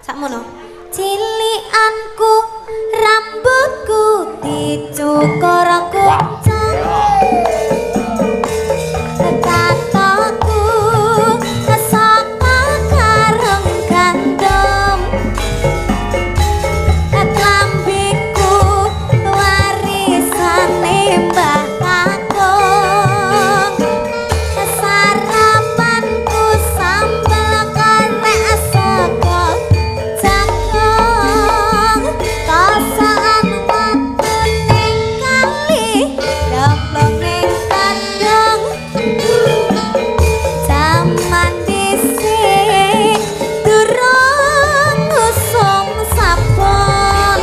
sakmono. Cilikanku rambutku dicukur kucing. Tataku kesaka kareng gandum. Klambiku warisane Mbah Kakung. Sarapanku sambel korek sego jagung. Kosokan watu ning kali nyemplung ning kandung. Jaman dhisik durung usum sabun.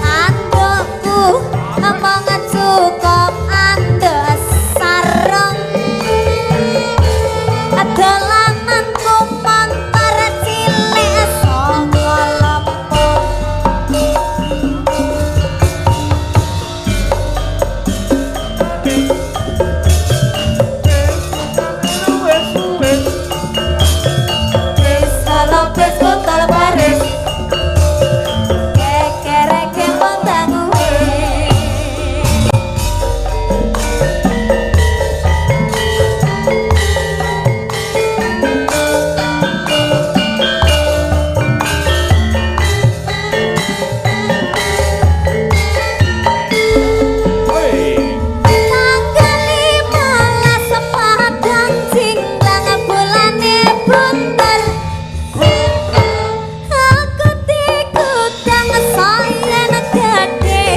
Andukku ngomong cukup andus sarung. Dolamanku montor cilik saka Lampung. Wis lopes botol baris. Kekereke mondangu. Tanggal 15 Padang Jinglang bulane bunter. Aku digudang saya gede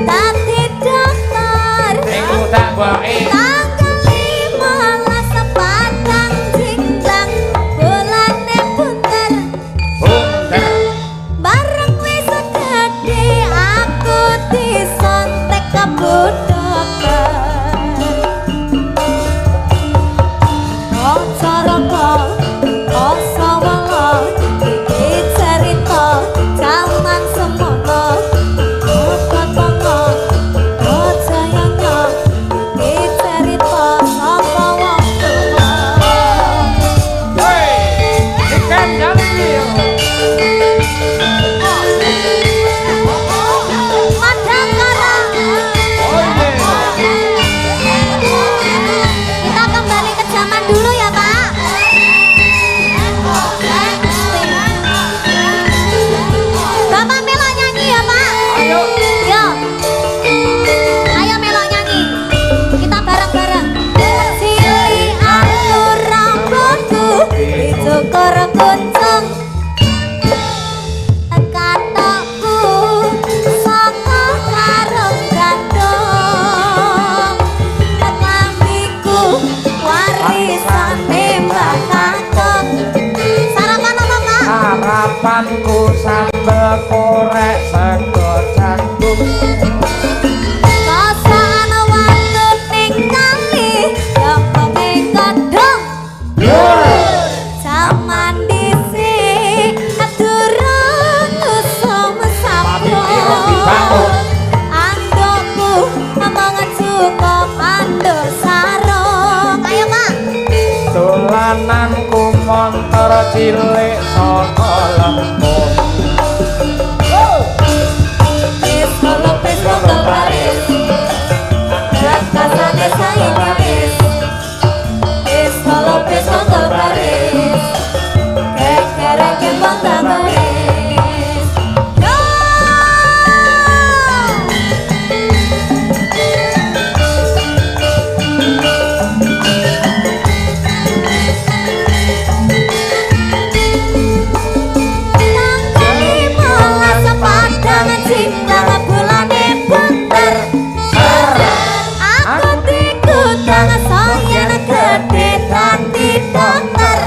dadi dokter. Tanggal 15 Padang Jinglang bulane bunter. Bareng wis gede aku disontek kebo dokter. Caraka Kosowala iki cerita jaman semono. Katongo Jayanya iki cerita saka wong tuwa. Madangkara. Kita kembali ke zaman dulu ya Pak. Bapak melo nyanyi ya Pak. Ayo. Yo. Ayo melo nyanyi. Kita bareng-bareng. Cilikanku rambutku dicukur kuncung. Katokku saka karung gandum. Klambiku warisane Mbah Kakung. Sarapan apa Pak? Harapanku sambel korek sego jagung. Kosokan watu ning kali nyemplung ning kandung. Jaman dhisik durung usum sabun. Andukku ngomong cukup andus sarung. Ayo Pak. Dolananku montor cilik saka Lampung. Wis lopes botol baris. Kasane sae wis. Wis lopes botol baris. Kekereke mondangu wis. Yo! Aku digudang saya gede dadi dokter.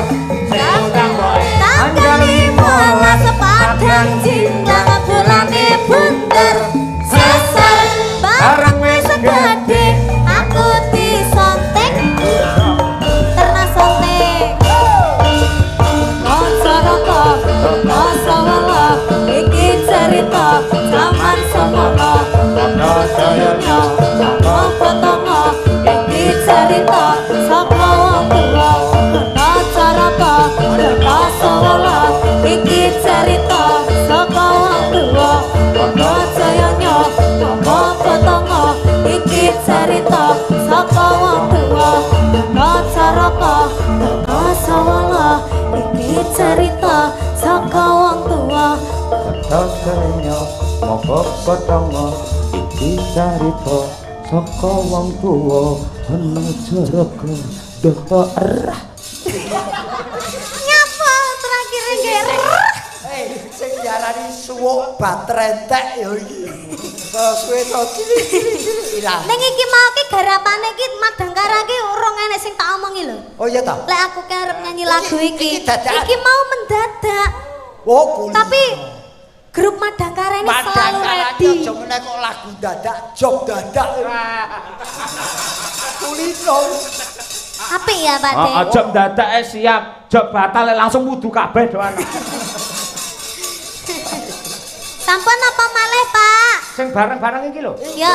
cerita saka wong tuwa. Sedaya moko kodongo iki carita saka wong tuwa ana jaraga data erah. Nyapa terakhir nggih. Sing diarani suwuk batrentek ya iki. Suwe to cilik-cilik lah. Ning iki mau ki garapane ki Madangkara ki urung enek sing tak omongi lho. Oh iya ta? Lek aku kerep nyanyi lagu iki. Iki dadakan. Iki mau mendadak. Oh, boleh. Tapi grup Madangkara ini selalu Madangkara ready. aja meneh kok lagu dadak, job dadak. Kulino. Apik ya, Pak De? Job dadak siap, job batal langsung wudu kabeh doan. Sampun apa malih, Pak? Sing bareng-bareng iki lho. Ya.